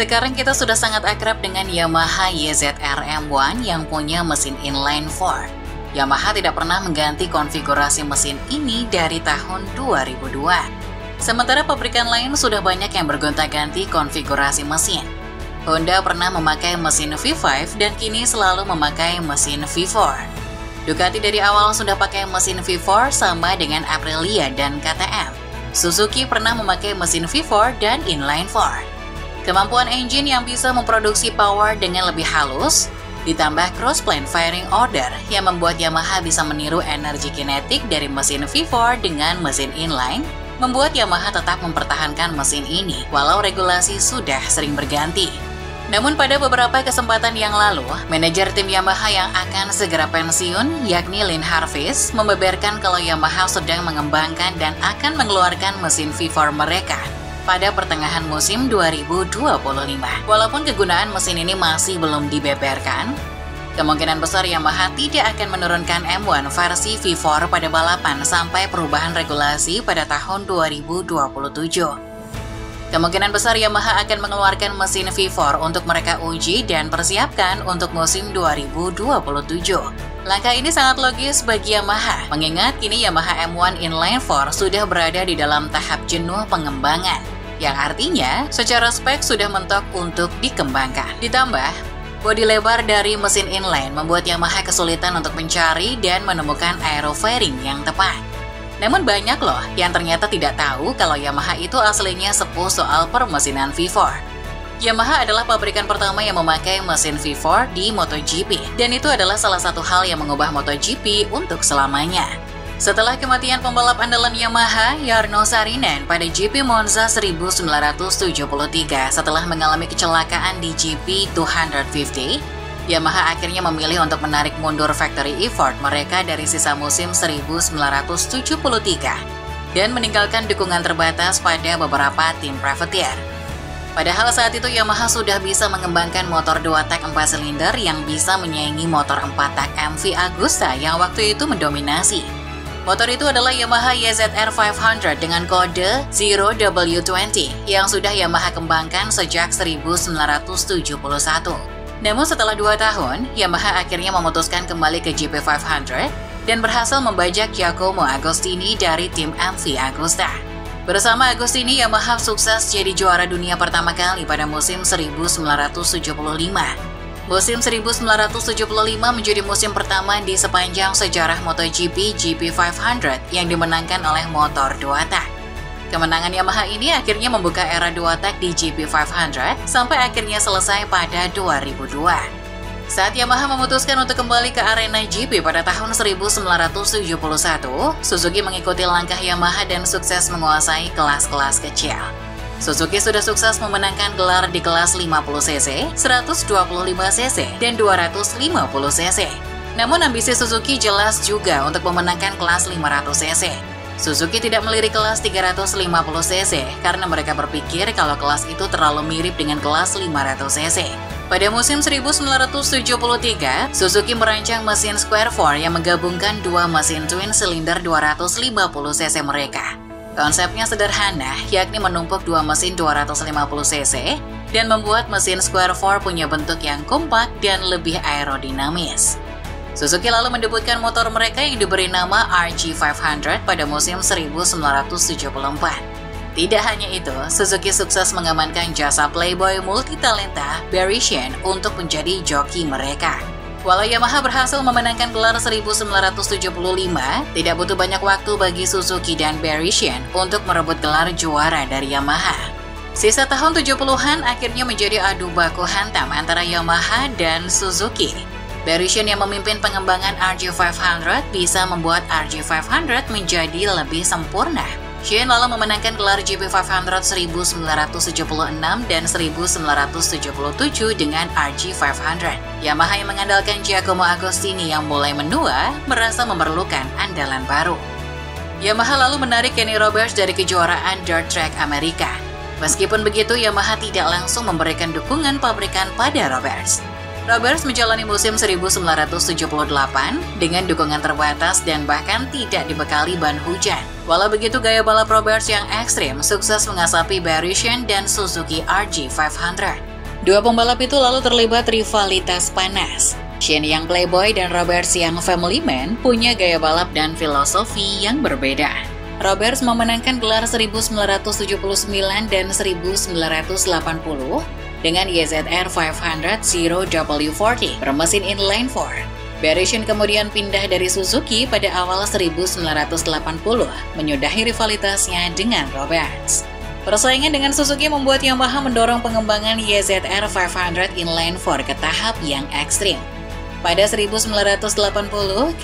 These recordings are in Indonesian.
Sekarang kita sudah sangat akrab dengan Yamaha YZR M1 yang punya mesin inline 4. Yamaha tidak pernah mengganti konfigurasi mesin ini dari tahun 2002. Sementara pabrikan lain sudah banyak yang bergonta-ganti konfigurasi mesin. Honda pernah memakai mesin V5 dan kini selalu memakai mesin V4. Ducati dari awal sudah pakai mesin V4 sama dengan Aprilia dan KTM. Suzuki pernah memakai mesin V4 dan inline 4. Kemampuan engine yang bisa memproduksi power dengan lebih halus, ditambah cross-plane firing order yang membuat Yamaha bisa meniru energi kinetik dari mesin V4 dengan mesin inline, membuat Yamaha tetap mempertahankan mesin ini walau regulasi sudah sering berganti. Namun pada beberapa kesempatan yang lalu, manajer tim Yamaha yang akan segera pensiun, yakni Lin Harvest, membeberkan kalau Yamaha sedang mengembangkan dan akan mengeluarkan mesin V4 mereka pada pertengahan musim 2025. Walaupun kegunaan mesin ini masih belum dibeberkan, kemungkinan besar Yamaha tidak akan menurunkan M1 versi V4 pada balapan sampai perubahan regulasi pada tahun 2027. Kemungkinan besar Yamaha akan mengeluarkan mesin V4 untuk mereka uji dan persiapkan untuk musim 2027. Langkah ini sangat logis bagi Yamaha, mengingat kini Yamaha M1 Inline 4 sudah berada di dalam tahap jenuh pengembangan, yang artinya secara spek sudah mentok untuk dikembangkan. Ditambah, bodi lebar dari mesin inline membuat Yamaha kesulitan untuk mencari dan menemukan aerofairing yang tepat. Namun banyak loh yang ternyata tidak tahu kalau Yamaha itu aslinya sepuh soal permesinan V4. Yamaha adalah pabrikan pertama yang memakai mesin V4 di MotoGP, dan itu adalah salah satu hal yang mengubah MotoGP untuk selamanya. Setelah kematian pembalap andalan Yamaha, Jarno Saarinen pada GP Monza 1973 setelah mengalami kecelakaan di GP 250, Yamaha akhirnya memilih untuk menarik mundur factory effort mereka dari sisa musim 1973 dan meninggalkan dukungan terbatas pada beberapa tim privateer. Padahal saat itu Yamaha sudah bisa mengembangkan motor 2 tak 4 silinder yang bisa menyaingi motor 4 tak MV Agusta yang waktu itu mendominasi. Motor itu adalah Yamaha YZR 500 dengan kode 0W20 yang sudah Yamaha kembangkan sejak 1971. Namun setelah 2 tahun, Yamaha akhirnya memutuskan kembali ke GP 500 dan berhasil membajak Giacomo Agostini dari tim MV Agusta. Bersama Agostini, Yamaha sukses jadi juara dunia pertama kali pada musim 1975. Musim 1975 menjadi musim pertama di sepanjang sejarah MotoGP GP 500 yang dimenangkan oleh motor 2 tak. Kemenangan Yamaha ini akhirnya membuka era 2 tak di GP 500 sampai akhirnya selesai pada 2002. Saat Yamaha memutuskan untuk kembali ke arena GP pada tahun 1971, Suzuki mengikuti langkah Yamaha dan sukses menguasai kelas-kelas kecil. Suzuki sudah sukses memenangkan gelar di kelas 50cc, 125cc, dan 250cc. Namun ambisi Suzuki jelas juga untuk memenangkan kelas 500cc. Suzuki tidak melirik kelas 350cc karena mereka berpikir kalau kelas itu terlalu mirip dengan kelas 500cc. Pada musim 1973, Suzuki merancang mesin Square 4 yang menggabungkan dua mesin twin silinder 250cc mereka. Konsepnya sederhana, yakni menumpuk dua mesin 250cc dan membuat mesin Square 4 punya bentuk yang kompak dan lebih aerodinamis. Suzuki lalu mendebutkan motor mereka yang diberi nama RG500 pada musim 1974. Tidak hanya itu, Suzuki sukses mengamankan jasa playboy multitalenta Barry Sheene untuk menjadi joki mereka. Walau Yamaha berhasil memenangkan gelar 1975, tidak butuh banyak waktu bagi Suzuki dan Barry Sheene untuk merebut gelar juara dari Yamaha. Sisa tahun 70-an akhirnya menjadi adu baku hantam antara Yamaha dan Suzuki. Barry Sheene yang memimpin pengembangan RG500 bisa membuat RG500 menjadi lebih sempurna. Sheene lalu memenangkan gelar GP 500 1976 dan 1977 dengan RG500. Yamaha yang mengandalkan Giacomo Agostini yang mulai menua merasa memerlukan andalan baru. Yamaha lalu menarik Kenny Roberts dari kejuaraan dirt track Amerika. Meskipun begitu, Yamaha tidak langsung memberikan dukungan pabrikan pada Roberts. Roberts menjalani musim 1978 dengan dukungan terbatas dan bahkan tidak dibekali ban hujan. Walau begitu, gaya balap Roberts yang ekstrim sukses mengasapi Barry Sheene dan Suzuki RG500. Dua pembalap itu lalu terlibat rivalitas panas. Shane yang playboy dan Roberts yang family man punya gaya balap dan filosofi yang berbeda. Roberts memenangkan gelar 1979 dan 1980 dengan YZR 500 0W40 bermesin inline 4. Barry Shane kemudian pindah dari Suzuki pada awal 1980, menyudahi rivalitasnya dengan Roberts. Persaingan dengan Suzuki membuat Yamaha mendorong pengembangan YZR 500 Inline 4 ke tahap yang ekstrim. Pada 1980,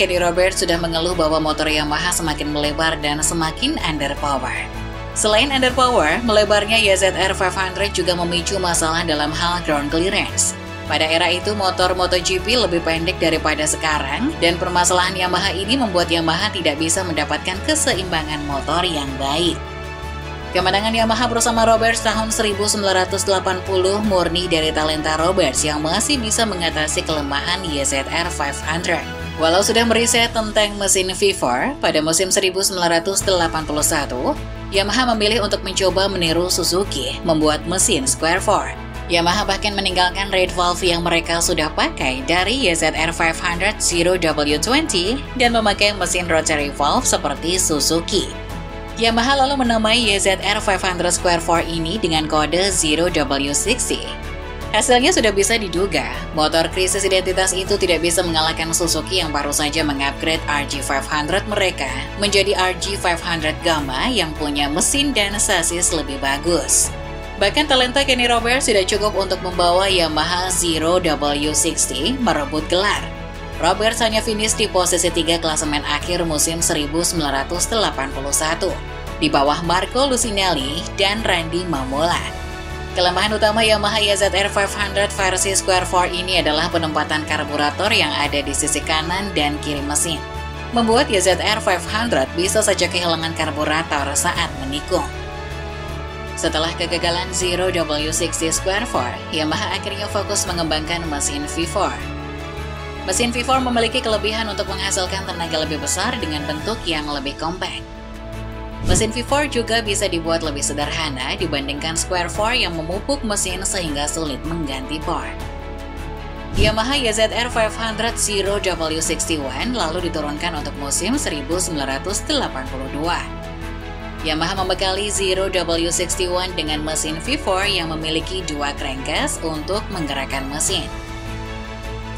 Kenny Roberts sudah mengeluh bahwa motor Yamaha semakin melebar dan semakin underpower. Selain underpower, melebarnya YZR 500 juga memicu masalah dalam hal ground clearance. Pada era itu, motor MotoGP lebih pendek daripada sekarang, dan permasalahan Yamaha ini membuat Yamaha tidak bisa mendapatkan keseimbangan motor yang baik. Kemenangan Yamaha bersama Roberts tahun 1980 murni dari talenta Roberts yang masih bisa mengatasi kelemahan YZR 500. Walau sudah meriset tentang mesin V4, pada musim 1981, Yamaha memilih untuk mencoba meniru Suzuki, membuat mesin Square 4. Yamaha bahkan meninggalkan red valve yang mereka sudah pakai dari YZR 500 0W20 dan memakai mesin rotary valve seperti Suzuki. Yamaha lalu menamai YZR 500 Square 4 ini dengan kode 0W60. Hasilnya sudah bisa diduga, motor krisis identitas itu tidak bisa mengalahkan Suzuki yang baru saja mengupgrade RG500 mereka menjadi RG500 Gamma yang punya mesin dan sasis lebih bagus. Bahkan talenta Kenny Roberts tidak cukup untuk membawa Yamaha 0W60 merebut gelar. Roberts hanya finish di posisi 3 klasemen akhir musim 1981, di bawah Marco Lucinelli dan Randy Mamola. Kelemahan utama Yamaha YZR 500 versi Square 4 ini adalah penempatan karburator yang ada di sisi kanan dan kiri mesin, membuat YZR 500 bisa saja kehilangan karburator saat menikung. Setelah kegagalan 0W60 Square 4, Yamaha akhirnya fokus mengembangkan mesin V4. Mesin V4 memiliki kelebihan untuk menghasilkan tenaga lebih besar dengan bentuk yang lebih kompak. Mesin V4 juga bisa dibuat lebih sederhana dibandingkan Square 4 yang memupuk mesin sehingga sulit mengganti part. Yamaha YZR 500 0W61 lalu diturunkan untuk musim 1982. Yamaha membekali 0W61 dengan mesin V4 yang memiliki 2 crankcase untuk menggerakkan mesin.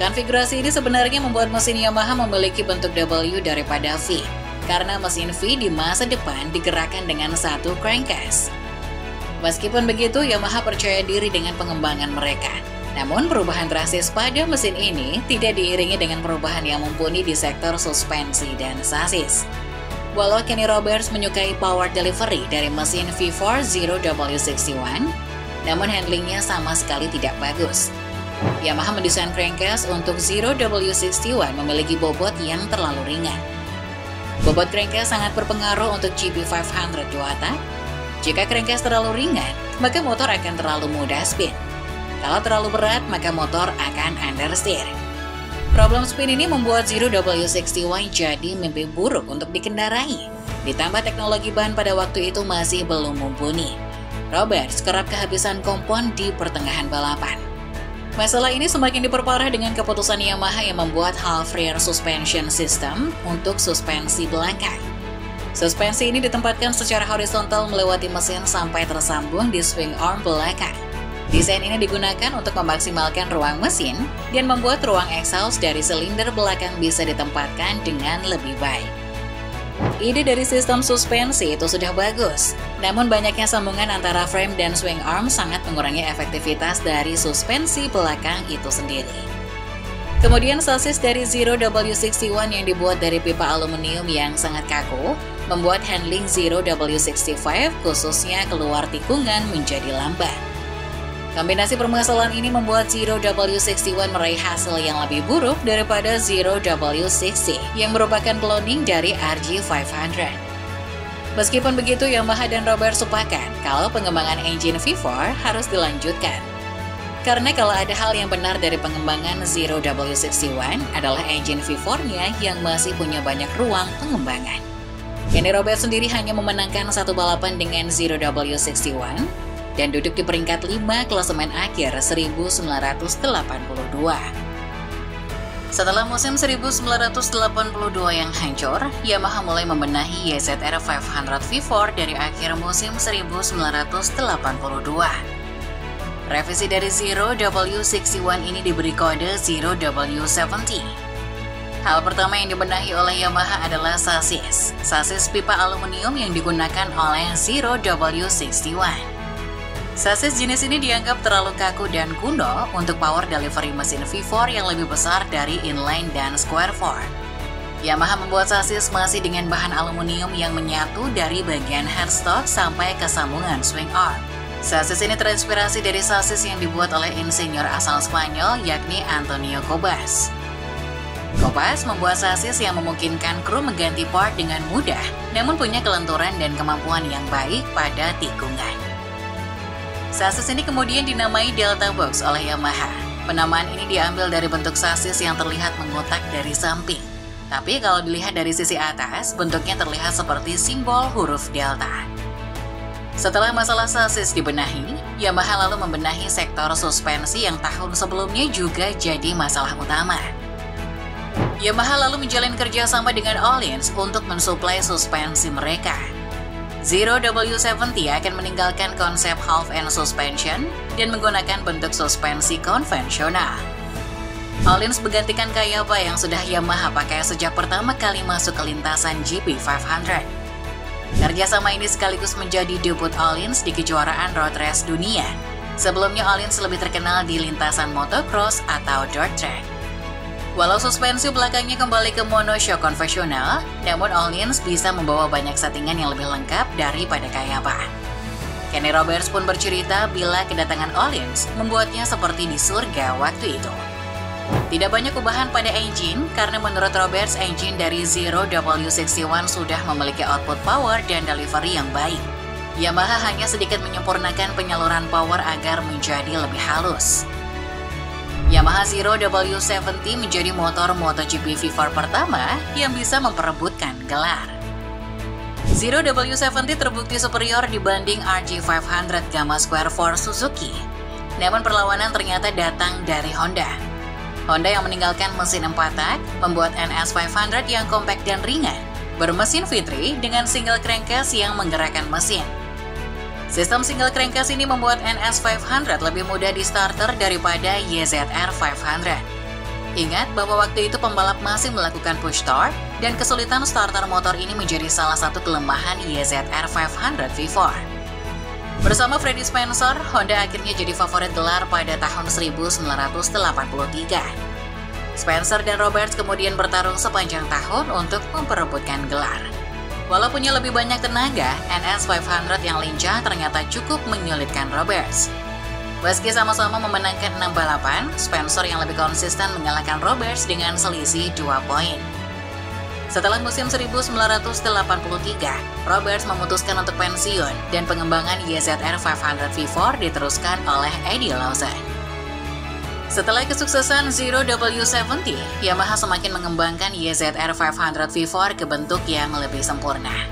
Konfigurasi ini sebenarnya membuat mesin Yamaha memiliki bentuk W daripada V, karena mesin V di masa depan digerakkan dengan 1 crankcase. Meskipun begitu, Yamaha percaya diri dengan pengembangan mereka. Namun perubahan drastis pada mesin ini tidak diiringi dengan perubahan yang mumpuni di sektor suspensi dan sasis. Walau Kenny Roberts menyukai power delivery dari mesin V4 0W61, namun handlingnya sama sekali tidak bagus. Yamaha mendesain crankcase untuk 0W61 memiliki bobot yang terlalu ringan. Bobot crankcase sangat berpengaruh untuk GP500 2 tak. Jika crankcase terlalu ringan, maka motor akan terlalu mudah spin. Kalau terlalu berat, maka motor akan understeer. Problem spin ini membuat 0W61 jadi mimpi buruk untuk dikendarai. Ditambah teknologi ban pada waktu itu masih belum mumpuni. Roberts kerap kehabisan kompon di pertengahan balapan. Masalah ini semakin diperparah dengan keputusan Yamaha yang membuat half rear suspension system untuk suspensi belakang. Suspensi ini ditempatkan secara horizontal melewati mesin sampai tersambung di swing arm belakang. Desain ini digunakan untuk memaksimalkan ruang mesin dan membuat ruang exhaust dari silinder belakang bisa ditempatkan dengan lebih baik. Ide dari sistem suspensi itu sudah bagus, namun banyaknya sambungan antara frame dan swing arm sangat mengurangi efektivitas dari suspensi belakang itu sendiri. Kemudian sasis dari 0W61 yang dibuat dari pipa aluminium yang sangat kaku, membuat handling 0W65 khususnya keluar tikungan menjadi lambat. Kombinasi permasalahan ini membuat 0W61 meraih hasil yang lebih buruk daripada 0W60 yang merupakan cloning dari RG500. Meskipun begitu, Yamaha dan Roberts sepakat kalau pengembangan engine V4 harus dilanjutkan. Karena kalau ada hal yang benar dari pengembangan 0W61 adalah engine V4-nya yang masih punya banyak ruang pengembangan. Kenny Roberts sendiri hanya memenangkan 1 balapan dengan 0W61, dan duduk di peringkat 5 klasemen akhir 1982. Setelah musim 1982 yang hancur, Yamaha mulai membenahi YZR 500 V4 dari akhir musim 1982. Revisi dari Zero W61 ini diberi kode Zero W70. Hal pertama yang dibenahi oleh Yamaha adalah sasis pipa aluminium yang digunakan oleh Zero W61. Sasis jenis ini dianggap terlalu kaku dan kuno untuk power delivery mesin V4 yang lebih besar dari inline dan square 4. Yamaha membuat sasis masih dengan bahan aluminium yang menyatu dari bagian headstock sampai ke sambungan swing arm. Sasis ini terinspirasi dari sasis yang dibuat oleh insinyur asal Spanyol yakni Antonio Cobas. Cobas membuat sasis yang memungkinkan kru mengganti part dengan mudah, namun punya kelenturan dan kemampuan yang baik pada tikungan. Sasis ini kemudian dinamai Delta Box oleh Yamaha. Penamaan ini diambil dari bentuk sasis yang terlihat mengotak dari samping. Tapi kalau dilihat dari sisi atas, bentuknya terlihat seperti simbol huruf Delta. Setelah masalah sasis dibenahi, Yamaha lalu membenahi sektor suspensi yang tahun sebelumnya juga jadi masalah utama. Yamaha lalu menjalin kerjasama dengan Öhlins untuk mensuplai suspensi mereka. Zero W70 akan meninggalkan konsep half-end suspension dan menggunakan bentuk suspensi konvensional. Öhlins menggantikan Kayaba yang sudah Yamaha pakai sejak pertama kali masuk ke lintasan GP500. Kerjasama ini sekaligus menjadi debut Öhlins di kejuaraan road race dunia. Sebelumnya Öhlins lebih terkenal di lintasan motocross atau dirt track. Walau suspensi belakangnya kembali ke monoshock konvensional, namun Öhlins bisa membawa banyak settingan yang lebih lengkap daripada Kayaba. Kenny Roberts pun bercerita bila kedatangan Öhlins membuatnya seperti di surga waktu itu. Tidak banyak perubahan pada engine karena menurut Roberts engine dari Zero W61 sudah memiliki output power dan delivery yang baik. Yamaha hanya sedikit menyempurnakan penyaluran power agar menjadi lebih halus. Yamaha Zero W70 menjadi motor MotoGP V4 pertama yang bisa memperebutkan gelar. Zero W70 terbukti superior dibanding RG500 Gamma Square 4 Suzuki. Namun perlawanan ternyata datang dari Honda. Honda yang meninggalkan mesin 4 tak membuat NS500 yang kompak dan ringan, bermesin V3 dengan single crankcase yang menggerakkan mesin. Sistem single crankcase ini membuat NS500 lebih mudah di starter daripada YZR 500. Ingat bahwa waktu itu pembalap masih melakukan push start dan kesulitan starter motor ini menjadi salah satu kelemahan YZR 500 V4. Bersama Freddie Spencer, Honda akhirnya jadi favorit gelar pada tahun 1983. Spencer dan Roberts kemudian bertarung sepanjang tahun untuk memperebutkan gelar. Walau punya lebih banyak tenaga, NS500 yang lincah ternyata cukup menyulitkan Roberts. Meski sama-sama memenangkan 6 balapan, Spencer yang lebih konsisten mengalahkan Roberts dengan selisih 2 poin. Setelah musim 1983, Roberts memutuskan untuk pensiun dan pengembangan YZR 500 V4 diteruskan oleh Eddie Lawson. Setelah kesuksesan Zero W70, Yamaha semakin mengembangkan YZR 500 V4 ke bentuk yang lebih sempurna.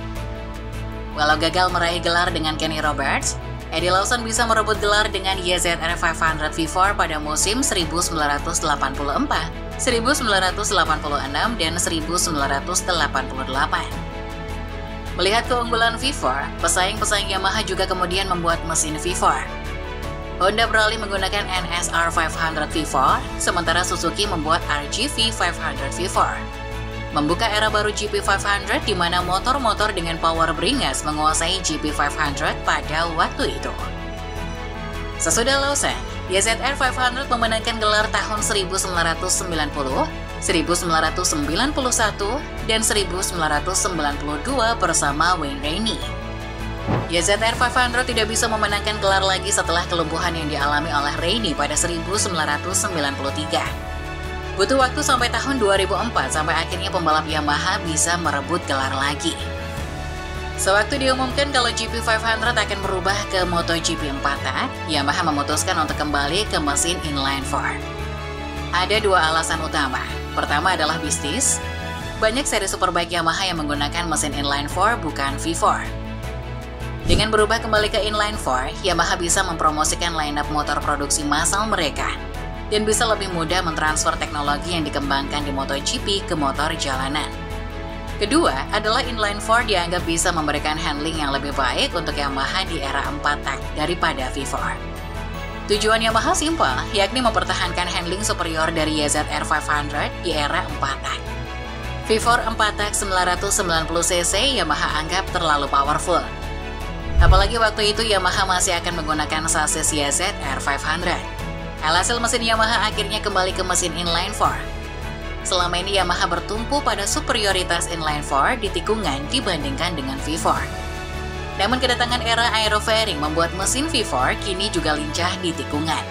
Walau gagal meraih gelar dengan Kenny Roberts, Eddie Lawson bisa merebut gelar dengan YZR 500 V4 pada musim 1984, 1986, dan 1988. Melihat keunggulan V4, pesaing-pesaing Yamaha juga kemudian membuat mesin V4. Honda beralih menggunakan NSR 500 V4, sementara Suzuki membuat RGV 500 V4. Membuka era baru GP500 di mana motor-motor dengan power beringas menguasai GP500 pada waktu itu. Sesudah Lawson, YZR 500 memenangkan gelar tahun 1990, 1991, dan 1992 bersama Wayne Rainey. YZR 500 tidak bisa memenangkan gelar lagi setelah kelumpuhan yang dialami oleh Rainey pada 1993. Butuh waktu sampai tahun 2004 sampai akhirnya pembalap Yamaha bisa merebut gelar lagi. Sewaktu diumumkan kalau GP500 akan berubah ke MotoGP 4 tak, Yamaha memutuskan untuk kembali ke mesin inline 4. Ada dua alasan utama. Pertama adalah bisnis. Banyak seri superbike Yamaha yang menggunakan mesin inline 4 bukan V4. Dengan berubah kembali ke inline-4, Yamaha bisa mempromosikan lineup motor produksi massal mereka dan bisa lebih mudah mentransfer teknologi yang dikembangkan di MotoGP ke motor jalanan. Kedua adalah inline-4 dianggap bisa memberikan handling yang lebih baik untuk Yamaha di era 4-tak daripada V4. Tujuan Yamaha simpel, yakni mempertahankan handling superior dari YZR 500 di era 4-tak. V4 4-tak 990cc Yamaha anggap terlalu powerful. Apalagi waktu itu Yamaha masih akan menggunakan sasis YZR 500. Alhasil mesin Yamaha akhirnya kembali ke mesin inline-4. Selama ini Yamaha bertumpu pada superioritas inline-4 di tikungan dibandingkan dengan V4. Namun kedatangan era aerofairing membuat mesin V4 kini juga lincah di tikungan.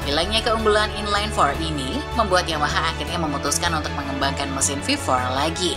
Hilangnya keunggulan inline-4 ini membuat Yamaha akhirnya memutuskan untuk mengembangkan mesin V4 lagi.